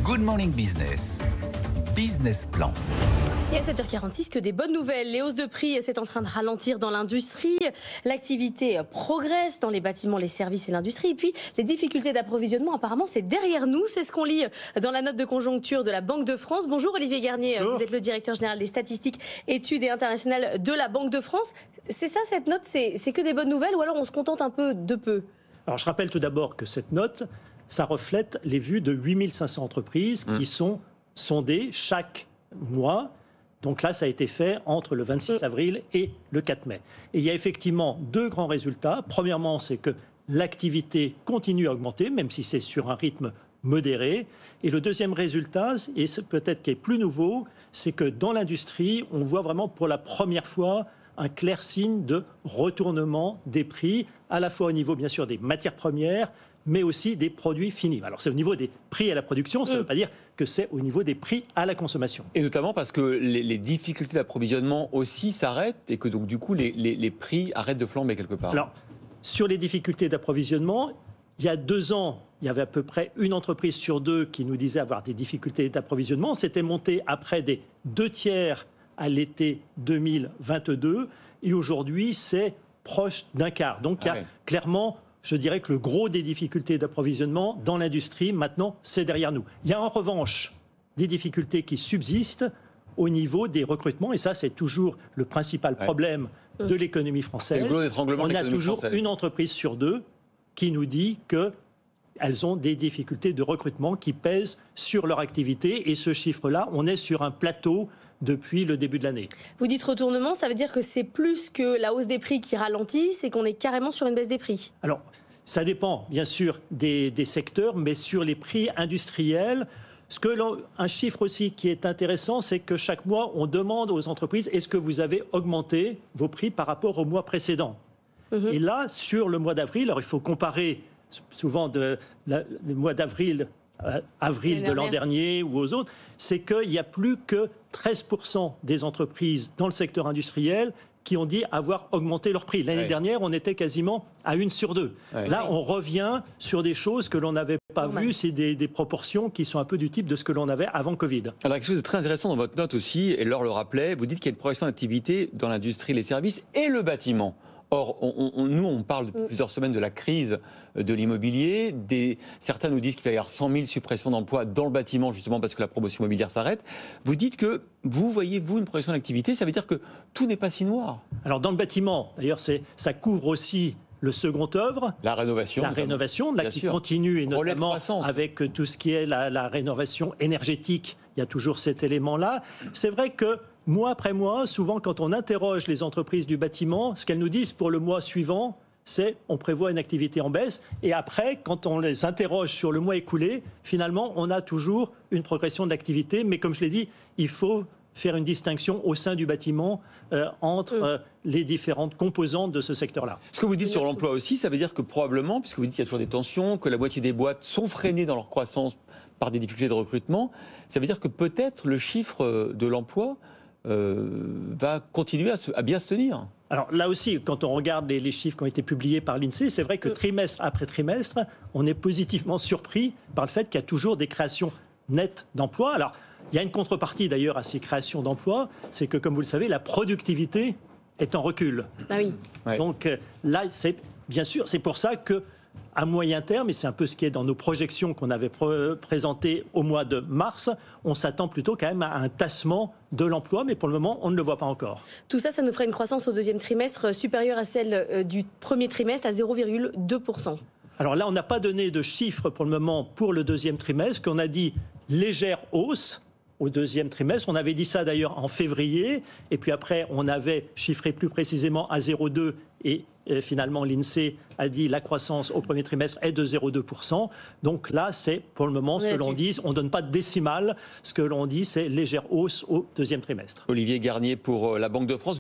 Good Morning Business. Business Plan. Et à 7h46, que des bonnes nouvelles. Les hausses de prix, c'est en train de ralentir dans l'industrie. L'activité progresse dans les bâtiments, les services et l'industrie. Et puis, les difficultés d'approvisionnement, apparemment, c'est derrière nous. C'est ce qu'on lit dans la note de conjoncture de la Banque de France. Bonjour Olivier Garnier, bonjour. Vous êtes le directeur général des statistiques, études et internationales de la Banque de France. C'est ça, cette note, c'est que des bonnes nouvelles ou alors on se contente un peu de peu? Alors, je rappelle tout d'abord que cette note, ça reflète les vues de 8500 entreprises qui sont sondées chaque mois. Donc là, ça a été fait entre le 26 avril et le 4 mai. Et il y a effectivement deux grands résultats. Premièrement, c'est que l'activité continue à augmenter, même si c'est sur un rythme modéré. Et le deuxième résultat, et c'est peut-être qui est plus nouveau, c'est que dans l'industrie, on voit vraiment pour la première fois un clair signe de retournement des prix, à la fois au niveau, bien sûr, des matières premières, mais aussi des produits finis. Alors, c'est au niveau des prix à la production, ça ne veut pas dire que c'est au niveau des prix à la consommation. Et notamment parce que les difficultés d'approvisionnement aussi s'arrêtent et que donc, du coup, les prix arrêtent de flamber quelque part. Alors, sur les difficultés d'approvisionnement, il y a 2 ans, il y avait à peu près une entreprise sur 2 qui nous disait avoir des difficultés d'approvisionnement. C'était monté à près des 2/3 à l'été 2022. Et aujourd'hui, c'est proche d'un quart. Donc, il y a clairement, je dirais que le gros des difficultés d'approvisionnement dans l'industrie, maintenant, c'est derrière nous. Il y a en revanche des difficultés qui subsistent au niveau des recrutements. Et ça, c'est toujours le principal problème de l'économie française. On a toujours une entreprise sur 2 qui nous dit qu'elles ont des difficultés de recrutement qui pèsent sur leur activité. Et ce chiffre-là, on est sur un plateau depuis le début de l'année. Vous dites retournement, ça veut dire que c'est plus que la hausse des prix qui ralentit, c'est qu'on est carrément sur une baisse des prix? Alors, ça dépend bien sûr des secteurs, mais sur les prix industriels, un chiffre aussi qui est intéressant, c'est que chaque mois, on demande aux entreprises, est-ce que vous avez augmenté vos prix par rapport au mois précédent? Et là, sur le mois d'avril, alors il faut comparer souvent le mois d'avril avril de l'an dernier ou aux autres, c'est qu'il n'y a plus que 13% des entreprises dans le secteur industriel qui ont dit avoir augmenté leur prix. L'année dernière, on était quasiment à 1 sur 2. Là, on revient sur des choses que l'on n'avait pas vues. C'est des proportions qui sont un peu du type de ce que l'on avait avant Covid. Alors, quelque chose de très intéressant dans votre note aussi, et Laure le rappelait, vous dites qu'il y a une progression d'activité dans l'industrie, les services et le bâtiment. Or, nous, on parle depuis plusieurs semaines de la crise de l'immobilier. Certains nous disent qu'il va y avoir 100 000 suppressions d'emplois dans le bâtiment, justement parce que la promotion immobilière s'arrête. Vous dites que vous voyez, vous, une progression d'activité. Ça veut dire que tout n'est pas si noir. Alors, dans le bâtiment, d'ailleurs, ça couvre aussi le second œuvre. La rénovation. La rénovation, là, qui continue, et notamment avec tout ce qui est la rénovation énergétique. Il y a toujours cet élément-là. C'est vrai que mois après mois, souvent quand on interroge les entreprises du bâtiment, ce qu'elles nous disent pour le mois suivant, c'est on prévoit une activité en baisse. Et après, quand on les interroge sur le mois écoulé, finalement, on a toujours une progression d'activité. Mais comme je l'ai dit, il faut faire une distinction au sein du bâtiment entre les différentes composantes de ce secteur-là. Ce que vous dites sur l'emploi aussi, ça veut dire que probablement, puisque vous dites qu'il y a toujours des tensions, que la moitié des boîtes sont freinées dans leur croissance par des difficultés de recrutement, ça veut dire que peut-être le chiffre de l'emploi va continuer à bien se tenir. Alors là aussi, quand on regarde les chiffres qui ont été publiés par l'INSEE, c'est vrai que trimestre après trimestre, on est positivement surpris par le fait qu'il y a toujours des créations nettes d'emplois. Alors, il y a une contrepartie d'ailleurs à ces créations d'emplois, c'est que, comme vous le savez, la productivité est en recul. Ah oui. Donc là, c'est bien sûr, c'est pour ça que à moyen terme, et c'est un peu ce qui est dans nos projections qu'on avait présentées au mois de mars, on s'attend plutôt quand même à un tassement de l'emploi, mais pour le moment, on ne le voit pas encore. Tout ça, ça nous ferait une croissance au deuxième trimestre supérieure à celle du premier trimestre, à 0,2%. Alors là, on n'a pas donné de chiffres pour le moment pour le deuxième trimestre, qu'on a dit légère hausse au deuxième trimestre. On avait dit ça d'ailleurs en février, et puis après, on avait chiffré plus précisément à 0,2 et finalement, l'INSEE a dit la croissance au premier trimestre est de 0,2%. Donc là, c'est pour le moment ce que l'on dit. On ne donne pas de décimale. Ce que l'on dit, c'est légère hausse au deuxième trimestre. Olivier Garnier pour la Banque de France.